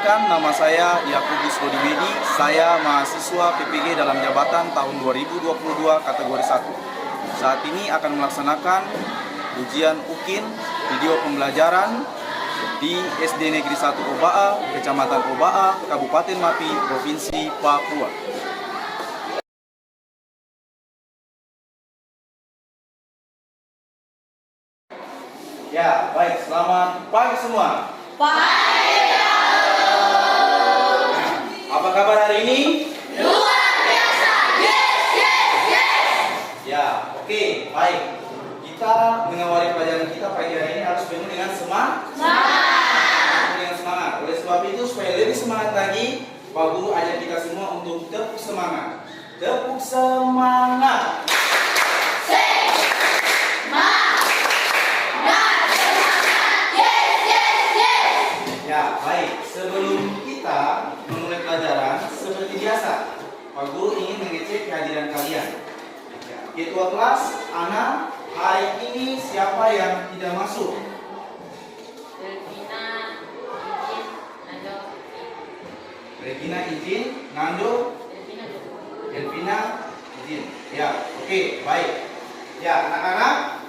Perkenalkan, nama saya Yakubus Bodimedi. Saya mahasiswa PPG dalam jabatan tahun 2022 kategori 1. Saat ini akan melaksanakan ujian UKIN video pembelajaran di SD Negeri 1 Obaa, Kecamatan Obaa, Kabupaten Mapi, Provinsi Papua. Ya, baik. Selamat pagi semua. Pagi. Apa kabar hari ini? Luar biasa. Yes. Ya, oke, baik. Kita mengawali pelajaran kita pagi hari ini harus penuh dengan semangat. Dengan semangat. Oleh sebab itu, supaya lebih semangat lagi, Pak Guru ajak kita semua untuk tepuk semangat. Tepuk semangat. Ya, baik. Sebelum kita memulai pelajaran, seperti biasa, Pak Guru ingin mengecek kehadiran kalian. Ya, ketua kelas, Ana, hari ini siapa yang tidak masuk? Regina izin, Nando, Elvina izin. Ya, oke, baik. Ya, anak-anak,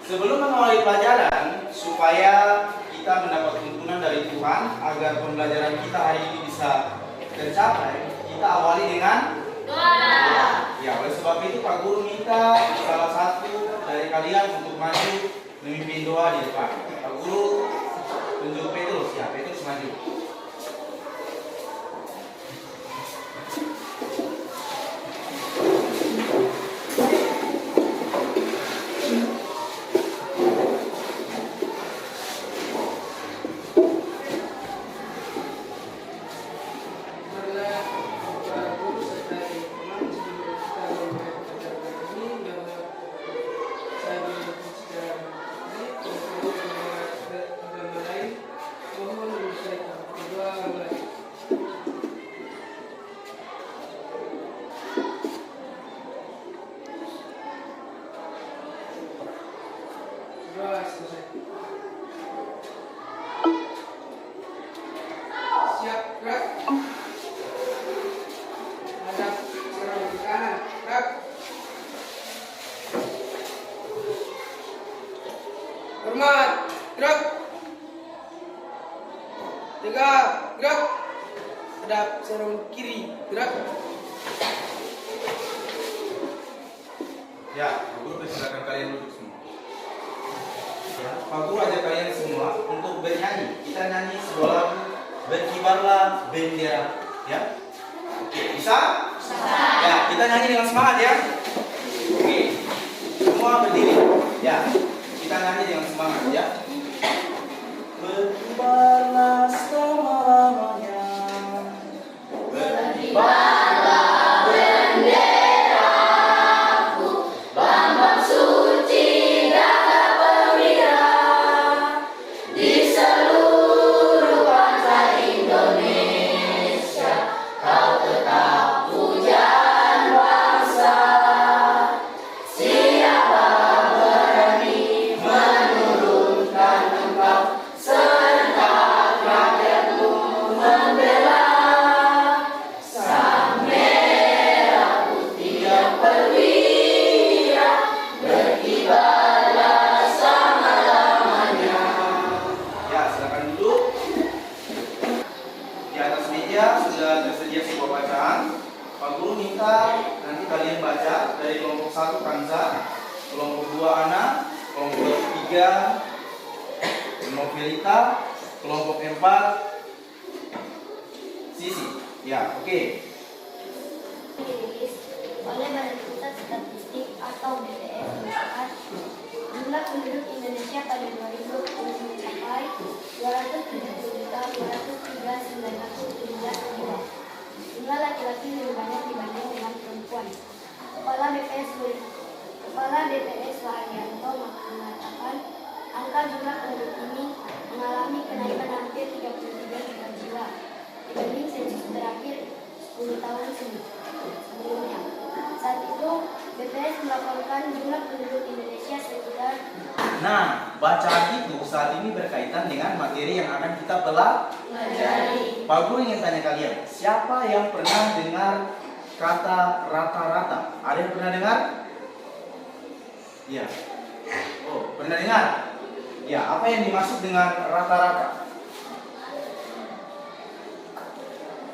sebelum mengawali pelajaran, supaya kita mendapat tuntunan dari Tuhan agar pembelajaran kita hari ini bisa tercapai, kita awali dengan doa. Ya, oleh sebab itu Pak Guru minta salah satu dari kalian untuk maju memimpin doa di depan. Pak Guru tunjuk Petrus, ya, Petrus maju. Siap, gerak. Hadap serang ke kanan, gerak. Hormat, gerak. Tegak, gerak. Hadap serang kiri, gerak. Ya, Pak Guru persilakan kalian duduk semua. Ya, Pak Guru ajak kalian semua untuk bernyanyi. Kita nyanyi sebuah lagu, Berkibarlah Bendera. Ya, oke, bisa? Ya, kita nyanyi dengan semangat ya. Oke, semua berdiri. Ya, kita nyanyi dengan semangat ya. Berkibarlah selama-lamanya. Berkibarlah. Sudah tersedia sebuah bacaan. Pak Guru minta nanti kalian baca dari kelompok 1 Kanza, kelompok 2 Ana, kelompok 3 Novelita, kelompok 4 Sisi. Ya, oke. Dirilis oleh Badan Pusat Statistik atau BPS mencatat jumlah penduduk Indonesia pada 2020 mencapai 270.203.917 jiwa. Jumlah laki-laki lebih banyak dibanding dengan perempuan. Kepala BPS Waharyanto mengatakan angka jumlah penduduk ini mengalami kenaikan hampir 33 juta jiwa dibanding sensus terakhir 10 tahun sebelumnya. Saat itu, BPS melaporkan jumlah penduduk Indonesia sekitar. Nah, bacaan itu saat ini berkaitan dengan materi yang akan kita pelajari. Pak Guru ingin tanya kalian, siapa yang pernah dengar kata rata-rata? Ada yang pernah dengar? Iya. Oh, pernah dengar? Ya, apa yang dimaksud dengan rata-rata?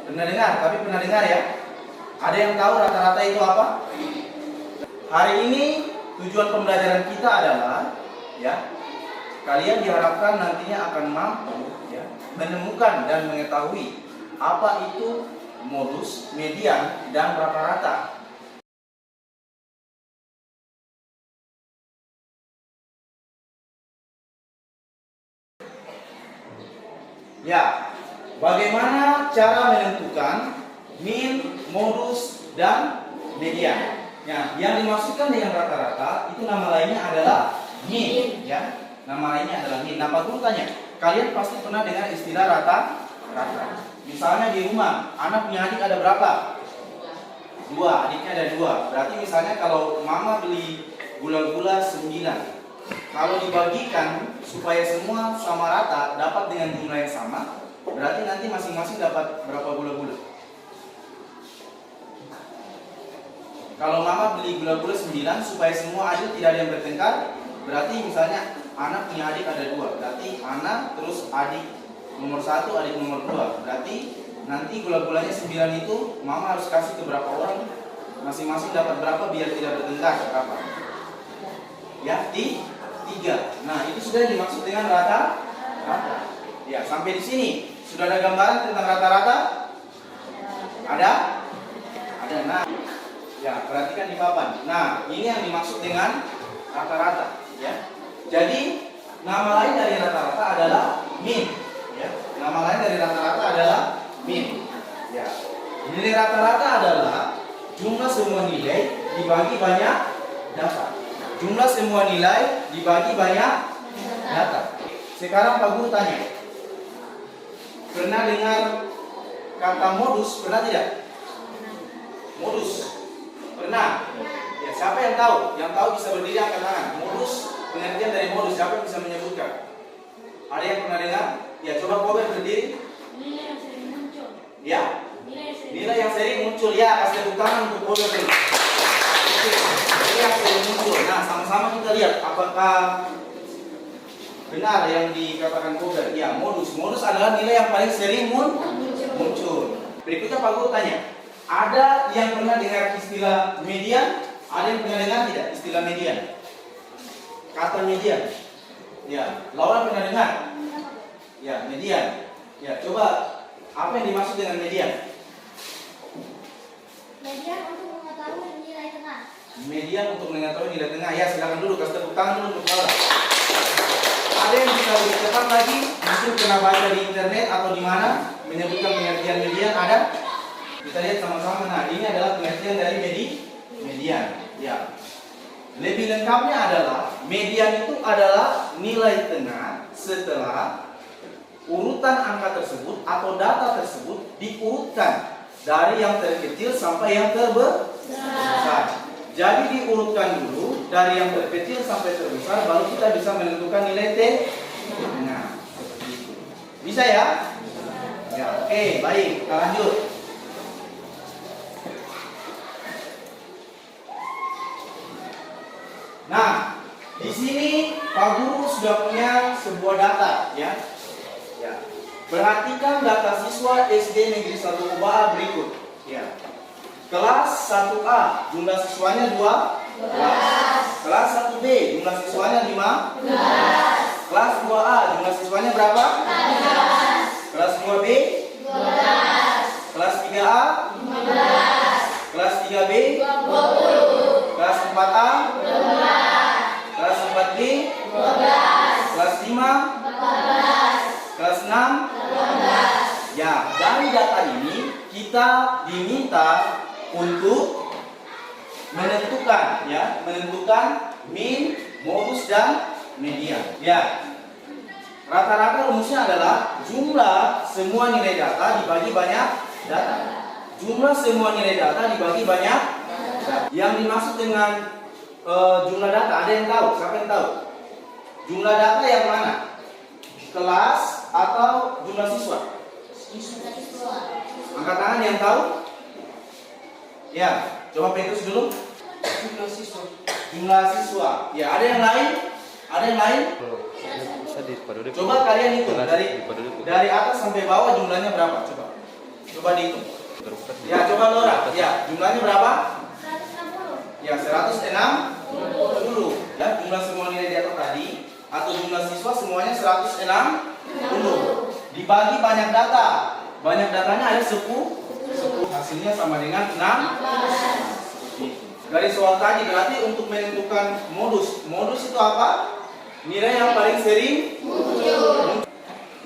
Pernah dengar, tapi pernah dengar ya? Ada yang tahu rata-rata itu apa? Hari ini tujuan pembelajaran kita adalah, ya, kalian diharapkan nantinya akan mampu, ya, menemukan dan mengetahui apa itu modus, median, dan rata-rata. Ya, bagaimana cara menentukan min, modus, dan median? Ya, yang dimaksudkan dengan rata-rata itu nama lainnya adalah min, ya. Nama lainnya adalah min. Nah, Pak Guru tanya, kalian pasti pernah dengar istilah rata-rata. Misalnya di rumah, anak punya adik ada berapa? 2, adiknya ada 2. Berarti misalnya kalau mama beli gula-gula 9, kalau dibagikan supaya semua sama rata, dapat dengan jumlah yang sama, berarti nanti masing-masing dapat berapa gula-gula? Kalau mama beli gula-gula 9 supaya semua adik tidak ada yang bertengkar, berarti misalnya anak punya adik ada 2, berarti anak terus adik nomor 1, adik nomor 2. Berarti nanti gula-gulanya 9 itu mama harus kasih ke berapa orang, masing-masing dapat berapa biar tidak bertengkar, berapa? Ya, 3. Nah, itu sudah dimaksud dengan rata-rata. Ya, sampai di sini sudah ada gambaran tentang rata-rata? Ada? Ada. Nah, ya, perhatikan di papan. Nah, ini yang dimaksud dengan rata-rata, ya. Jadi, nama lain dari rata-rata adalah min, ya. Nama lain dari rata-rata adalah min. Ya. Nilai rata-rata adalah jumlah semua nilai dibagi banyak data. Jumlah semua nilai dibagi banyak data. Sekarang Pak Guru tanya, pernah dengar kata modus? Pernah tidak? Modus? Pernah? Ya, siapa yang tahu? Yang tahu bisa berdiri angkat tangan. Modus, pengertian dari modus, siapa yang bisa menyebutkan? Ada yang pernah dengar? Ya, coba Kober berdiri. Nilai yang sering muncul. Ya? Nilai yang sering muncul. Ya, kasih tepuk tangan untuk Kober dulu. Oke, nilai yang sering muncul. Nah, sama-sama kita lihat apakah benar yang dikatakan Kober. Ya, modus. Modus adalah nilai yang paling sering muncul. Berikutnya Pak Guru tanya, ada yang pernah dengar istilah median? Ada yang pernah dengar tidak istilah median? Kata median. Ya, Laura pernah dengar? Ya, median. Ya, coba apa yang dimaksud dengan median? Median untuk mengetahui nilai tengah. Median untuk mengetahui nilai tengah. Ya, silakan dulu kasih tepuk tangan dulu untuk Laura. Ada yang bisa lebih cepat lagi? Mungkin pernah baca di internet atau di mana menyebutkan pengertian median? Ada? Kita lihat sama-sama. Nah, ini adalah pengertian dari median. Ya. Lebih lengkapnya adalah median itu adalah nilai tengah setelah urutan angka tersebut atau data tersebut diurutkan dari yang terkecil sampai yang terbesar. Jadi diurutkan dulu dari yang terkecil sampai terbesar, baru kita bisa menentukan nilai tengah. Seperti itu. Bisa ya? Ya, oke, baik. Kita lanjut. Nah, di sini Pak Guru sudah punya sebuah data, ya. Ya. Perhatikan data siswa SD Negeri 1 Ubaa berikut, ya. Kelas 1A jumlah siswanya 12. Kelas 1B jumlah siswanya 5. Kelas 2A jumlah siswanya berapa? 14. Kelas 2B 12. Kelas 3A 15. Kelas 3B 20. Kelas 4A 12. Kelas 4B 12. Kelas 5 14. Kelas 6 18. Ya, dari data ini kita diminta untuk menentukan, ya, menentukan min, modus, dan median. Ya, rata-rata rumusnya adalah jumlah semua nilai data dibagi banyak data. Jumlah semua nilai data dibagi banyak data. Yang dimaksud dengan jumlah data, ada yang tahu? Siapa yang tahu? Jumlah data yang mana? Kelas atau jumlah siswa? Angkat tangan yang tahu. Ya, coba Petrus dulu. Jumlah siswa. Jumlah siswa. Ya, ada yang lain? Ada yang lain? Coba kalian hitung dari atas sampai bawah jumlahnya berapa? Coba dihitung. Ya, coba Laura. Ya, jumlahnya berapa? 160. Ya, 160. Ya, jumlah semua nilai di atas tadi atau jumlah siswa semuanya 160. Dibagi banyak data. Banyak datanya ada 10. Hasilnya sama dengan 6. Dari soal tadi berarti untuk menentukan modus. Modus itu apa? Nilai yang paling sering muncul.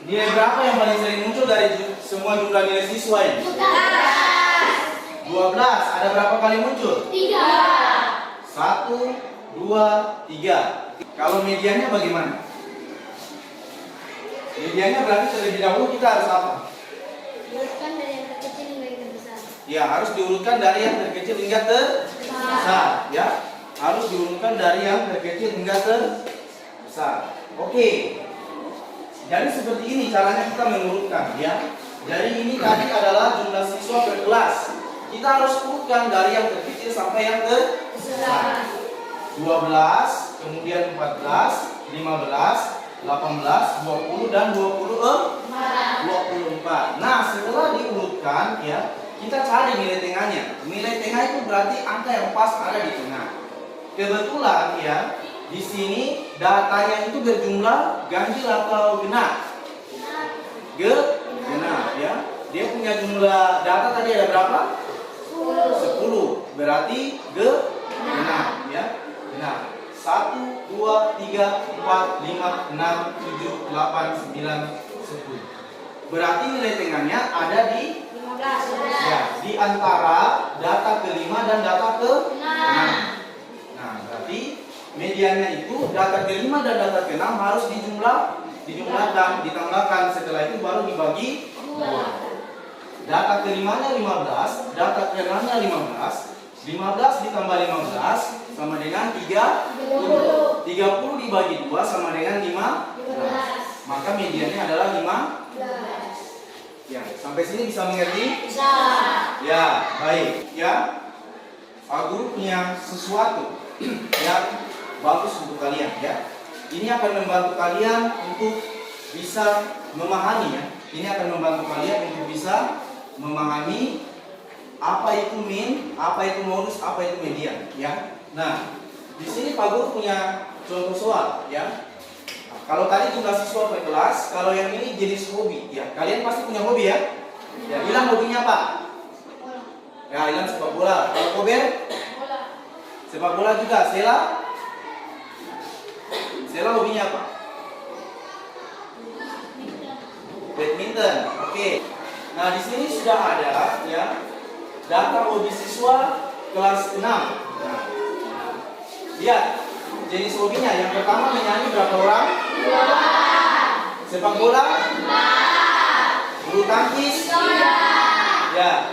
Nilai berapa yang paling sering muncul dari semua jumlah nilai siswa ini? 12. Ada berapa kali muncul? 3. 1, 2, 3. Kalau mediannya bagaimana? Mediannya berarti terlebih dahulu kita harus apa? Diurutkan dari yang terkecil hingga yang terbesar. Ya, harus diurutkan dari yang terkecil hingga terbesar. Ya, harus diurutkan dari yang terkecil hingga terbesar. Oke. Jadi seperti ini caranya kita mengurutkan, ya. Jadi ini tadi adalah jumlah siswa per kelas. Kita harus urutkan dari yang terkecil sampai yang terbesar. 12, kemudian 14, 15, 18, 20 dan 24. Nah, setelah diurutkan, ya, kita cari nilai tengahnya. Nilai tengah itu berarti angka yang pas ada di tengah. Kebetulan, ya, di sini datanya itu berjumlah ganjil atau genap? Genap, ya. Dia punya jumlah data tadi ada berapa? 10. Berarti genap, ya. Genap. 1, 2, 3, 4, 5, 6, 7, 8, 9, 10. Berarti nilai tengahnya ada di 15. ya, di antara data ke-5 dan data ke-6. Nah, berarti mediannya itu data ke-5 dan data ke-6 harus dijumlahkan, ditambahkan. Setelah itu baru dibagi 2. Data ke-5-nya 15, data ke-6-nya 15. 15 ditambah 15 sama dengan 30. 30 dibagi 2 sama dengan 15. Maka mediannya adalah 15. Ya, sampai sini bisa mengerti? Bisa. Ya, baik. Ya, Pak Guru punya sesuatu yang bagus untuk kalian, ya. Ini akan membantu kalian untuk bisa memahami, ya. Ini akan membantu kalian untuk bisa memahami apa itu min, apa itu modus, apa itu median, ya. Nah, di sini Pak Guru punya contoh soal, ya. Nah, kalau tadi jumlah siswa per kelas, kalau yang ini jenis hobi, ya. Kalian pasti punya hobi, ya. Ya, bilang hobinya apa? Ya, Ilan sepak bola. Kalau Kober? Sepak bola juga. Sela? Sela hobinya apa? Badminton. Oke. Nah, di sini sudah ada, ya, data hobi siswa kelas 6. Nah, lihat jenis hobinya. Yang pertama menyanyi berapa orang? 2. Sepak bola? 4. Bulu tangkis? 3. Ya.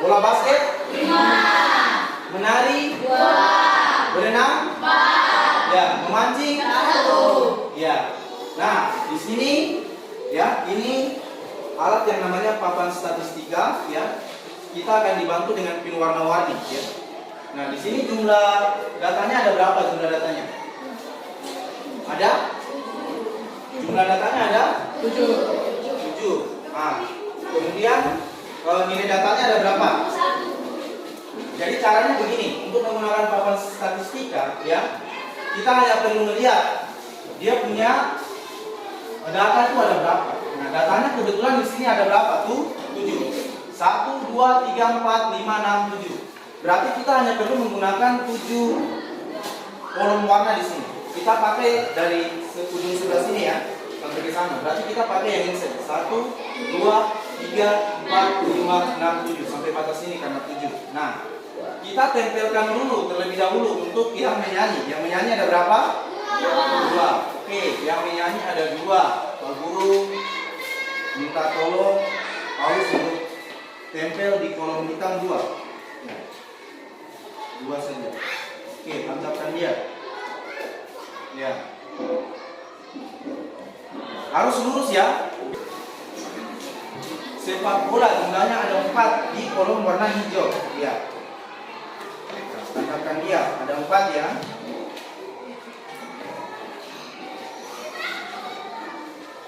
Bola basket? 5. Menari? 2. Berenang? 4. Ya. Memancing? 1. Ya. Nah, di sini, ya, ini alat yang namanya papan statistika, ya. Kita akan dibantu dengan pin warna-warni, ya. Nah, di sini jumlah datanya ada berapa jumlah datanya? Ada? Jumlah datanya ada? 7. Nah, kemudian nilai datanya ada berapa? 1. Jadi caranya begini, untuk menggunakan papan statistika, ya, kita hanya perlu melihat dia punya data itu ada berapa. Nah, datanya kebetulan di sini ada berapa? Tuh 7. 1, 2, 3, 4, 5, 6, 7. Berarti kita hanya perlu menggunakan 7 kolom warna di sini. Kita pakai dari ujung sebelah sini, ya, sampai ke sana. Berarti kita pakai yang ini saja. 1, 2, 3, 4, 5, 6, 7 sampai batas sini karena 7. Nah, kita tempelkan dulu terlebih dahulu untuk yang menyanyi. Yang menyanyi ada berapa? 2. Oke, yang menyanyi ada 2. Pak Guru minta tolong Paulus untuk tempel di kolom hitam 2. 2 saja. Oke, tancapkan dia. Ya. Harus lurus, ya. sepak bola jumlahnya ada 4 di kolom warna hijau. Ya. Tancapkan dia, ada 4 ya.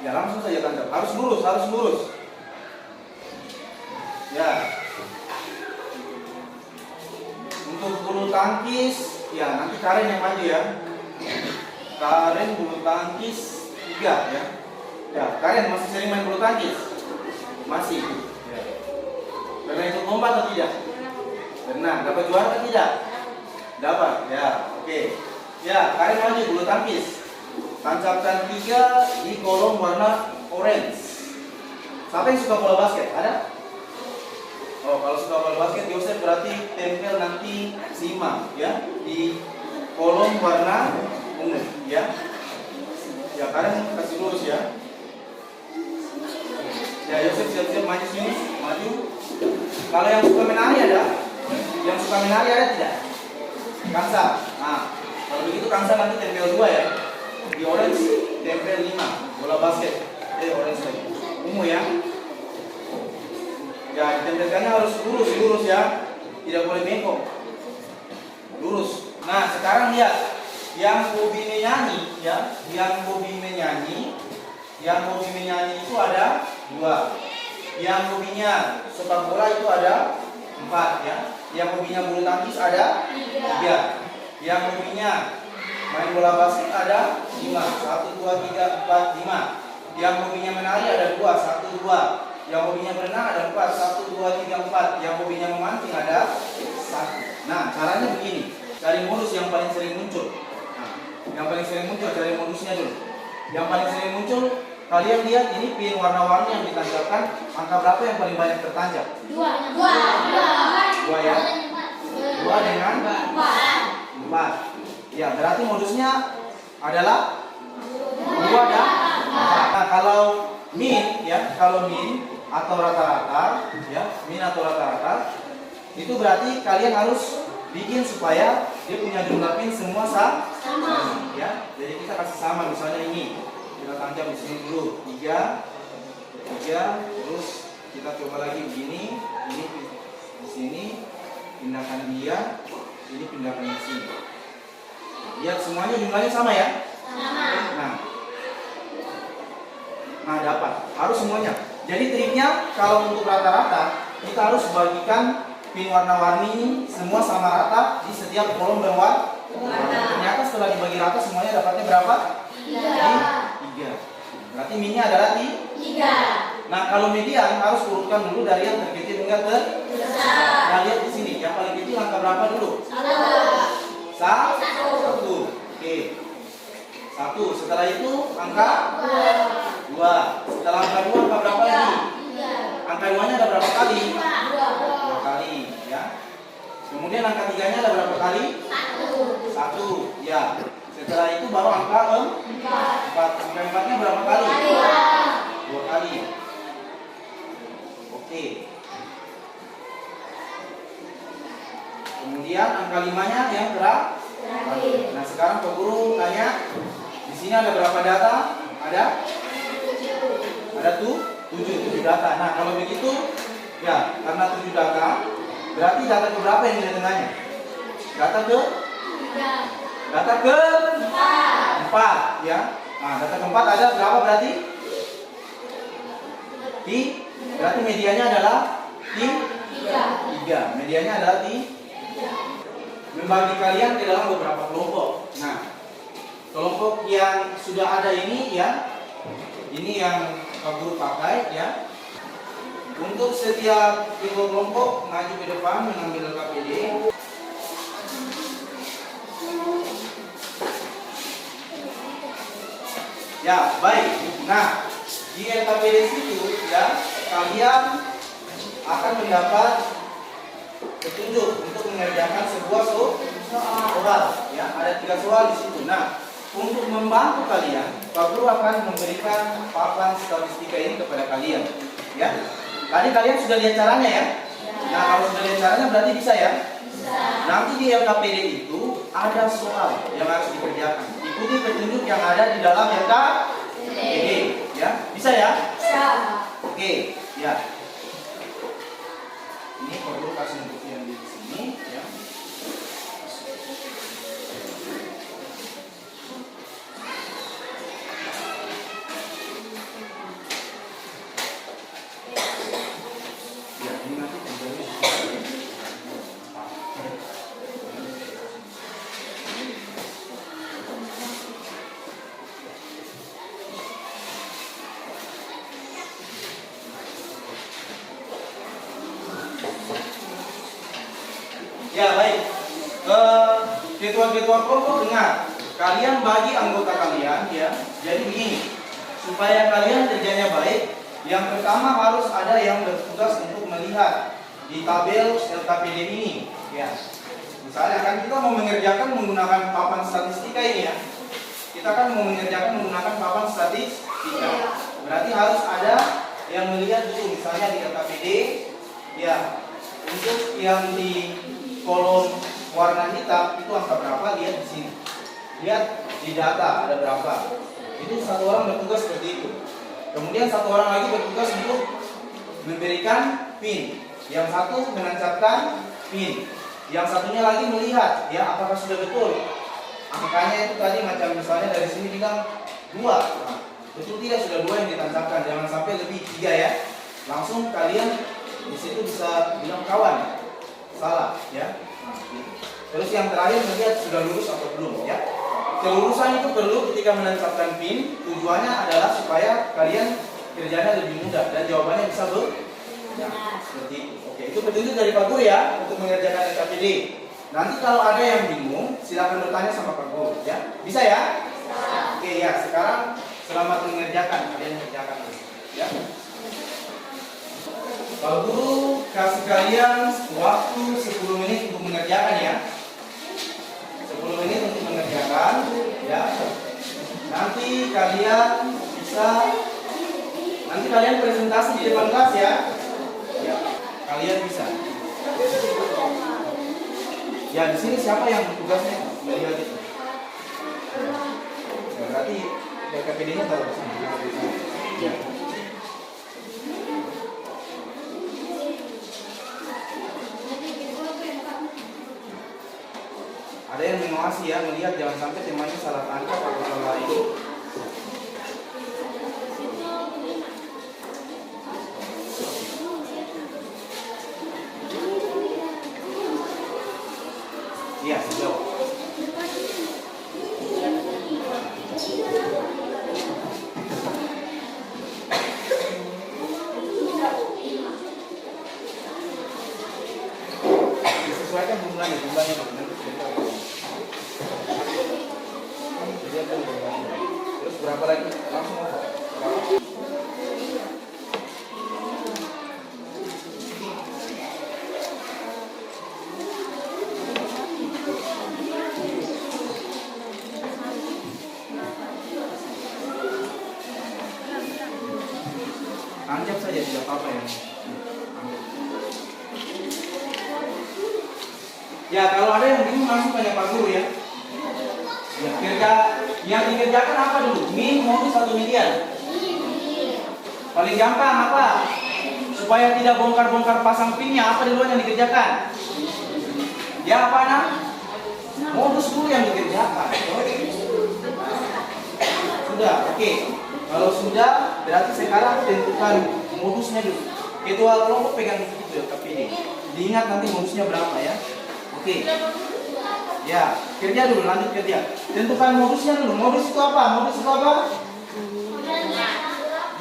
Ya langsung saja tancap. Harus lurus, harus lurus. Ya. Untuk bulu tangkis, ya nanti Karen yang maju ya. Karen bulu tangkis 3 ya. Ya, Karen masih sering main bulu tangkis? Masih. Ya. Pernah ikut lomba atau tidak? Pernah. Dapat juara atau tidak? Dapat. Ya, oke. Ya, Karen maju bulu tangkis. Tancapkan 3 di kolom warna orange. Siapa yang suka bola basket? Ada? Oh, kalau suka bola basket, Yosef berarti tempel nanti Sima ya di kolom warna ungu ya. Ya, Karen kasih lurus ya. Ya, Yosef siap-siap maju sini, maju. Kalau yang suka menari ada? Yang suka menari ada tidak? Kansa. Nah, kalau begitu Kansa nanti tempel 2 ya. Di orange tempel 5 bola basket. Orange lagi. Ungu ya. Ya, ditempelkannya harus lurus ya. Tidak boleh bengkok. Lurus. Nah, sekarang lihat yang hobi menyanyi ya, yang hobi menyanyi itu ada 2. Yang hobinya sepak bola itu ada 4 ya. Yang hobinya bulu tangkis ada 3. Yang hobinya main bola basket ada 5. 1, 2, 3, 4, 5. Yang hobinya menari ada 2, 1, 2. Yang hobinya berenang ada 4, 1, 2, 3, 4. Yang hobinya memancing ada 1. Nah, caranya begini. Cari modus yang paling sering muncul. Nah, yang paling sering muncul, cari modusnya dulu. Yang paling sering muncul, kalian lihat ini pin warna-warni yang ditancapkan. Angka berapa yang paling banyak tertancap? 2 ya. 2 dengan 4. Ya, berarti modusnya adalah 2 dan 4. Nah, kalau min ya, kalau min atau rata-rata ya, min atau rata-rata itu berarti kalian harus bikin supaya dia punya jumlah pin semua sama ya. Jadi kita kasih sama, misalnya ini kita tancap di sini dulu 3, terus kita coba lagi begini, ini di sini, pindahkan dia, ini pindahkan di sini. Lihat semuanya jumlahnya sama ya. Nah, dapat. Harus semuanya. Jadi triknya kalau untuk rata-rata kita harus bagikan pin warna-warni ini semua sama rata di setiap kolom berwarna. Ternyata setelah dibagi rata semuanya dapatnya berapa? 3. Berarti minnya adalah 3. Nah, kalau median harus urutkan dulu dari yang terkecil hingga terbesar. Nah, lihat di sini, yang paling kecil angka berapa dulu? 1. Oke. 1. Setelah itu angka 2. Setelah angka 2 angka berapa lagi? Angka 2-nya ada berapa kali? 2 kali ya. Kemudian angka 3-nya ada berapa kali? 1. Ya. Setelah itu baru angka 4. Angka 4-nya berapa kali? 2 kali. Oke. Kemudian angka 5-nya yang terakhir. Nah, sekarang Pak Guru tanya, di sini ada berapa data? Ada 7 data. Nah, kalau begitu ya, karena 7 data, berarti data ke berapa yang di tengahnya? Data ke 4 ya. Nah, data keempat ada berapa berarti? Berarti medianya adalah 3. Medianya adalah 3. Membagi kalian ke dalam beberapa kelompok. Nah, kelompok yang sudah ada ini ya, ini yang Pak Guru pakai ya. Untuk setiap kelompok maju ke depan mengambil KPD. Ya, baik. Nah, di LKPD situ ya, kalian akan mendapat petunjuk untuk mengerjakan sebuah soal ya. Ada 3 soal di situ. Nah, untuk membantu kalian, Pak Guru akan memberikan papan statistika ini kepada kalian ya. Tadi kalian sudah lihat caranya ya. Nah, kalau sudah lihat caranya berarti bisa ya. Nanti di LKPD itu ada soal yang harus dikerjakan. Ikuti petunjuk yang ada di dalam LKPD ya. Bisa ya? Bisa. Oke, ya. Ya baik. Ketua-ketua kelompok dengar. Kalian bagi anggota kalian ya. Jadi begini, supaya kalian kerjanya baik, yang pertama harus ada yang bertugas untuk melihat di tabel LKPD ini. Ya. Misalnya kan kita mau mengerjakan menggunakan papan statistika ini ya. Kita kan mau mengerjakan menggunakan papan statistika. Berarti harus ada yang melihat dulu, misalnya di LKPD ya. Untuk yang di kolom warna hitam itu angka berapa, lihat di sini. Lihat di data ada berapa. Itu satu orang bertugas seperti itu. Kemudian satu orang lagi bertugas untuk memberikan PIN. Yang satu menancapkan PIN. Yang satunya lagi melihat ya apakah sudah betul. Angkanya itu tadi macam misalnya dari sini bilang 2. Nah, betul tidak sudah 2 yang ditancapkan. Jangan sampai lebih 3 ya. Langsung kalian di situ bisa bilang kawan. Salah ya. Terus yang terakhir melihat sudah lurus atau belum ya. Kelurusan itu perlu ketika menancapkan PIN. Tujuannya adalah supaya kalian kerjanya lebih mudah dan jawabannya bisa ya, seperti itu. Oke, itu petunjuk dari Pak Guru ya untuk mengerjakan LKPD. Nanti kalau ada yang bingung, silakan bertanya sama Pak Guru ya. Bisa ya? Oke ya, sekarang selamat mengerjakan. Kalian kerjakan dulu ya. Pak Guru kasih kalian waktu 10 menit untuk mengerjakan ya. 10 menit untuk mengerjakan ya. Nanti kalian presentasi di depan kelas ya. Ya, kalian bisa. Ya, di sini siapa yang tugasnya melihat itu? Ya, berarti LKPD-nya taruh di sini. Ya. Ada yang mengawasi ya, melihat jangan sampai temannya salah tangkap atau salah itu. Iya, sejauh. Disesuaikan jumlahnya nanti sebentar. Terus berapa lagi? Langsung over. Berapa? Tancap saja, tidak apa-apa ya. Ya, kalau ada yang bingung langsung tanya Pak Guru ya. Ya, kerja yang dikerjakan apa dulu? Min, modus atau median? Paling gampang apa? Supaya tidak bongkar-bongkar pasang pinnya, apa duluan yang dikerjakan? Ya apa nak? Modus dulu yang dikerjakan. Sudah, oke. Kalau sudah, berarti sekarang tentukan modusnya dulu. Ketua kelompok pegang itu ya, tapi ini. Diingat nanti modusnya berapa ya. Oke. Ya, kerja dulu, lanjut kerja. Tentukan modusnya dulu. Modus itu apa? Modus itu apa?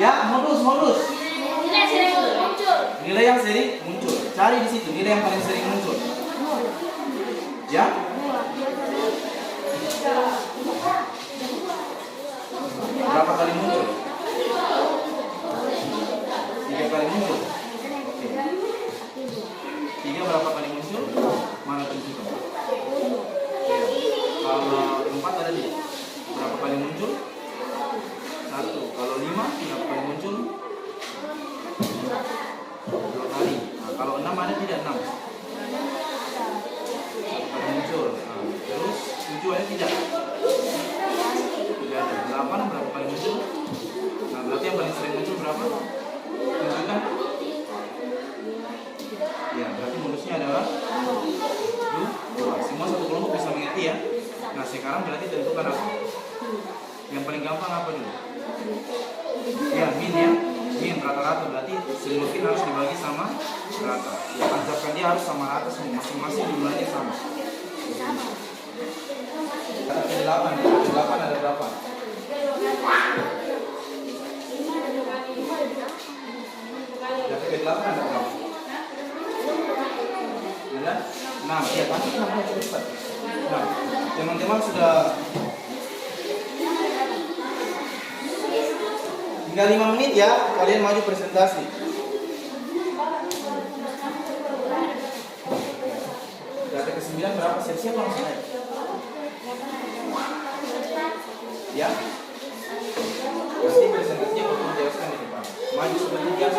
Ya, modus. Nilai sering muncul. Nilai yang sering muncul. Cari di situ nilai yang paling sering muncul. Ya. Berapa kali muncul? 3 kali muncul. Oke. 3 berapa kali muncul? Mana tunjukkan? Kalau 4 ada tidak? Berapa kali muncul? 1. Kalau 5 berapa kali muncul? 2 kali. Nah, kalau 6 ada tidak? 6 kali muncul. Nah, terus 7 ada tidak? 8 berapa kali muncul? Nah, berarti yang paling sering muncul berapa? Tunjukkan. Ya, berarti modusnya adalah 2. Semua satu kelompok bisa mengerti ya. Nah, sekarang berarti tentukan apa? Yang paling gampang apa dulu? Ya, min ya. Min rata-rata berarti seluruh min harus dibagi sama rata. Ya, tancapkan dia harus sama rata semua. Masing-masing jumlahnya sama. Ada ke-8 ya. Ke-8 ada berapa? Yang ke-8 ada berapa? Ada 6. Ya, Tinggal 5 menit ya, kalian maju presentasi. Data ke-9 berapa? Siap-siap langsung aja. Ya? Pasti presentasinya bakal menjelaskan di depan. Maju seperti biasa.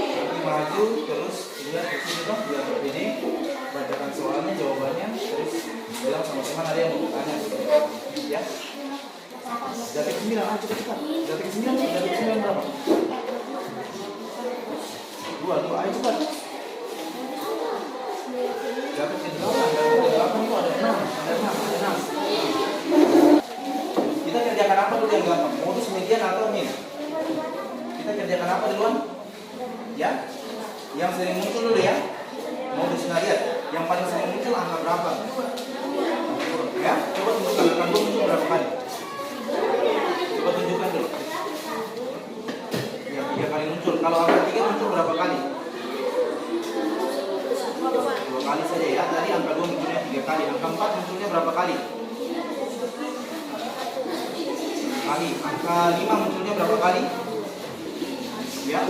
Nanti maju terus lihat ke sini dong, biar begini. Bacakan soalnya, jawabannya, terus bilang sama teman ada yang mau bertanya. Ya? Data ke-9, cepat-cepat. Data ke-9 berapa? 2, ayo cepat. Data ke-8 itu ada 6. Kita kerjakan apa dulu yang gampang? Modus, median, atau min? Kita kerjakan apa duluan? Ya? Yang sering muncul dulu ya? Modus, nah lihat. Yang paling sering muncul angka berapa? Ya? Coba tunjukkan angka 2 muncul berapa kali? Coba tunjukkan dulu. Ya, 3 kali muncul. Kalau angka 3 muncul berapa kali? 2 kali saja ya. Tadi angka 2 munculnya 3 kali. Angka 4 munculnya berapa kali? Angka 5 munculnya berapa kali? Ya?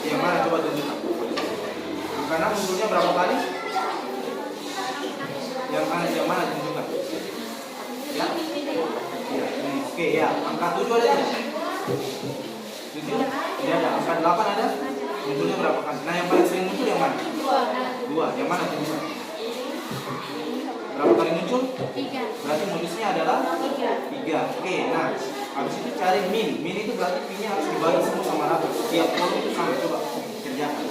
Yang mana coba tunjukkan? Angka 6 munculnya berapa kali? Yang mana tunjukkan? Ya? Ya, ini oke ya. Angka 7 ada tidak? 7? Tidak ada. Angka 8 ada? Munculnya berapa kali? Nah, yang paling sering muncul yang mana? 2. Yang mana tunjukkan? Berapa kali muncul? 3. Berarti modusnya adalah 3. Oke, nah habis itu cari min. Min itu berarti P-nya harus dibagi semua sama rata. Tiap kolom itu sama. Coba kerjakan.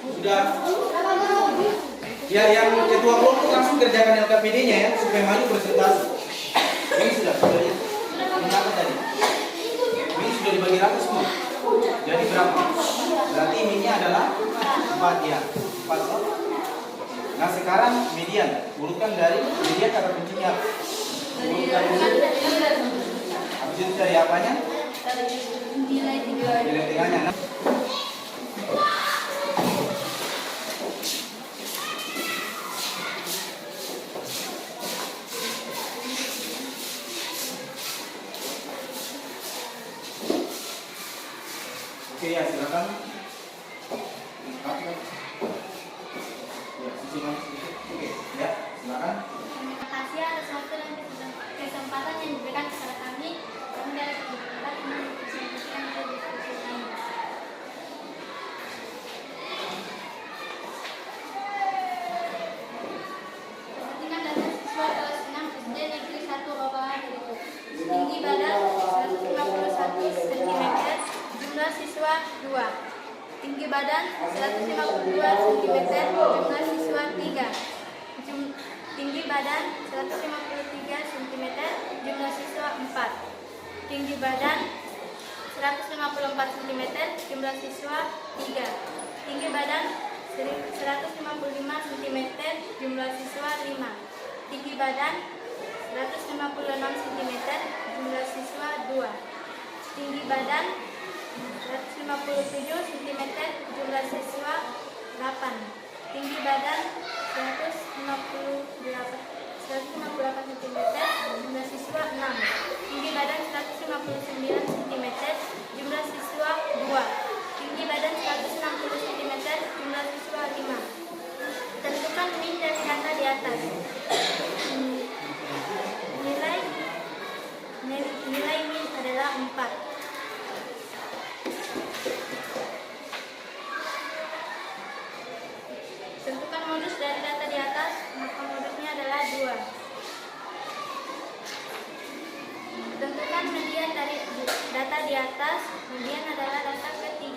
Sudah. Ya, yang ketua kelompok langsung kerjakan LKPD-nya ya, supaya maju presentasi. Ini sudah ya. Ini apa tadi? Ini sudah dibagi rata semua. Jadi berapa? Berarti minnya adalah 4 ya. 4. Nah sekarang median. Urutkan dari median kata kuncinya. Urutkan dulu. Habis itu cari apanya? Nilai tinggalnya. Nah. Oke ya, silakan. Ya, sisikan sedikit. Oke, ya, silakan. Terima kasih atas waktu dan kesempatan yang diberikan kepada kami. Kami dari kebetulan mempresentasikan dari diskusi ini. Kepentingan data siswa kelas 6 SD Negeri 1 Robahan berikut. Tinggi badan 151 cm, jumlah siswa 2. Tinggi badan 152 cm, jumlah siswa 3. Tinggi badan 153 cm, jumlah siswa 4. Tinggi badan 154 cm, jumlah siswa 3. Tinggi badan 155 cm, jumlah siswa 5. Tinggi badan 156 cm, jumlah siswa 2. Tinggi badan 157 cm, jumlah siswa 8. Tinggi badan 158 cm, jumlah siswa 6. Tinggi badan 159 cm, jumlah siswa 2. Tinggi badan 160 cm, jumlah siswa 5. Tentukan min dari data di atas. Nilai min adalah 4. Tentukan modus dari data di atas, maka modusnya adalah 2. Tentukan median dari data di atas. Median adalah data ke-3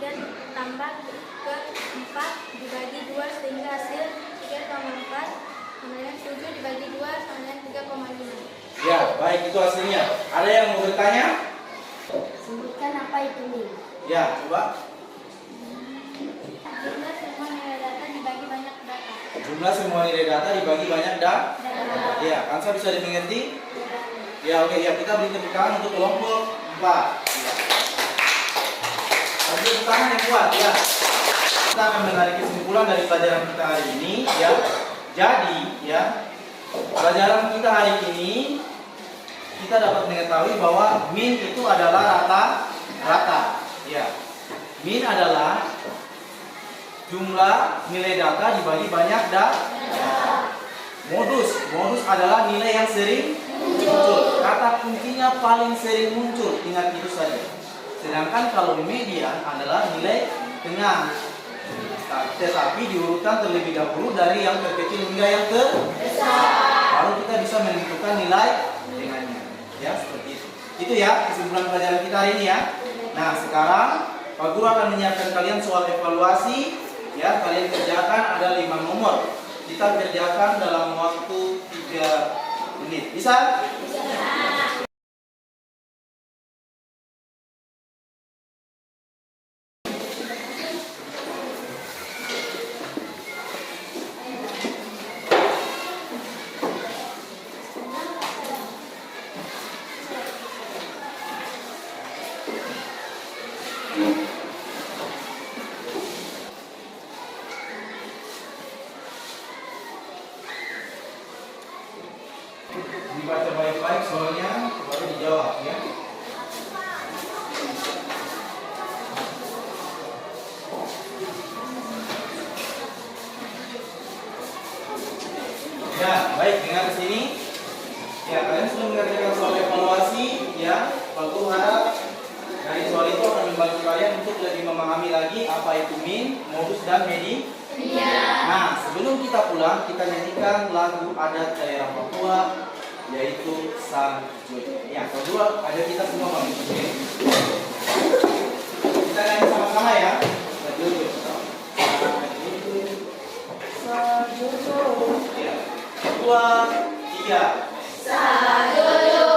tambah ke-4 dibagi 2 sehingga hasil 3,4. Kemudian 7 dibagi 2 sama dengan 3,5. Ya, baik itu hasilnya. Ada yang mau bertanya? Sebutkan apa itu min. Ya, coba. Jumlah semua nilai data dibagi banyak ya, Kansa bisa dimengerti? Ya, oke, ya kita beri tepuk tangan untuk kelompok 4. Ya. Beri tepuk tangan yang kuat ya. Kita akan menarik kesimpulan dari pelajaran kita hari ini ya. Jadi ya, pelajaran kita hari ini kita dapat mengetahui bahwa min itu adalah rata. Ya. Min adalah jumlah nilai data dibagi banyak Modus adalah nilai yang sering muncul. Kata kuncinya paling sering muncul, ingat itu saja. Sedangkan kalau median adalah nilai tengah. Tetapi diurutkan terlebih dahulu dari yang terkecil hingga yang terbesar. Lalu kita bisa menentukan nilai tengahnya. Ya, seperti itu. Itu ya kesimpulan pelajaran kita hari ini ya. Nah, sekarang Pak Guru akan menyiapkan kalian soal evaluasi. Ya, kalian kerjakan ada 5 nomor. Kita kerjakan dalam waktu 3 menit. Bisa? Bisa. Dibaca baik-baik soalnya baru dijawab ya. Ya, baik, dengar ke sini. Ya, kalian sudah mengerjakan soal evaluasi ya. Pak Guru harap dari soal itu akan membantu kalian untuk lebih memahami lagi apa itu min, modus dan median. Nah, sebelum kita pulang, kita nyanyikan lagu adat daerah Papua yaitu Sanjojo. Ya, kedua ada kita semua mengikuti. Kita nyanyi sama-sama ya. Sanjojo. Sanjojo. Ya. 2, 3. Sanjojo.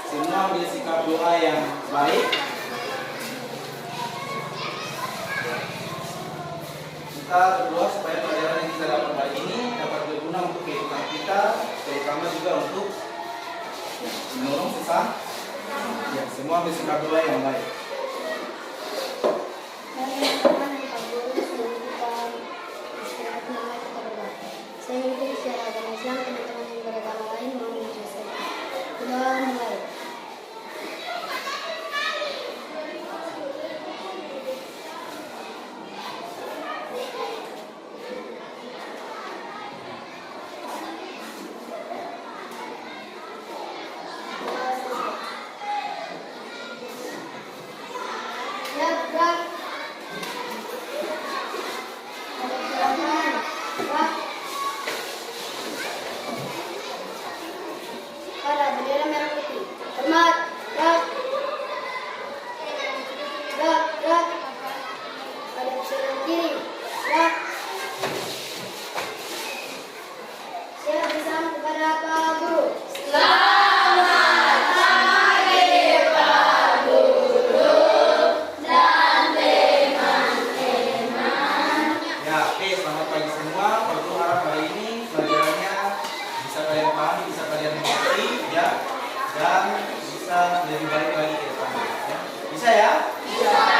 Semua ambil sikap doa yang baik. Kita berdoa supaya pelajaran yang kita dapat hari ini dapat berguna untuk kehidupan kita, terutama juga untuk menolong sesama. Ya, semua ambil sikap doa yang baik. Saya mengikuti secara agama Islam, teman-teman yang beragama lain mau menyelesaikan. Sudah mulai. Ya, gerak. Ada gerakan. Gerak. Pada bendera merah putih. Hormat. Gerak. Gerak. Gerak. Pada sebelah kiri. Gerak. Siap bersama kepada Pak Guru. Ya, oke, selamat pagi semua. Aku harap hari ini pelajarannya bisa kalian pahami, bisa kalian mengerti, ya, dan bisa lebih baik lagi ke depan. Ya. Bisa ya? Bisa.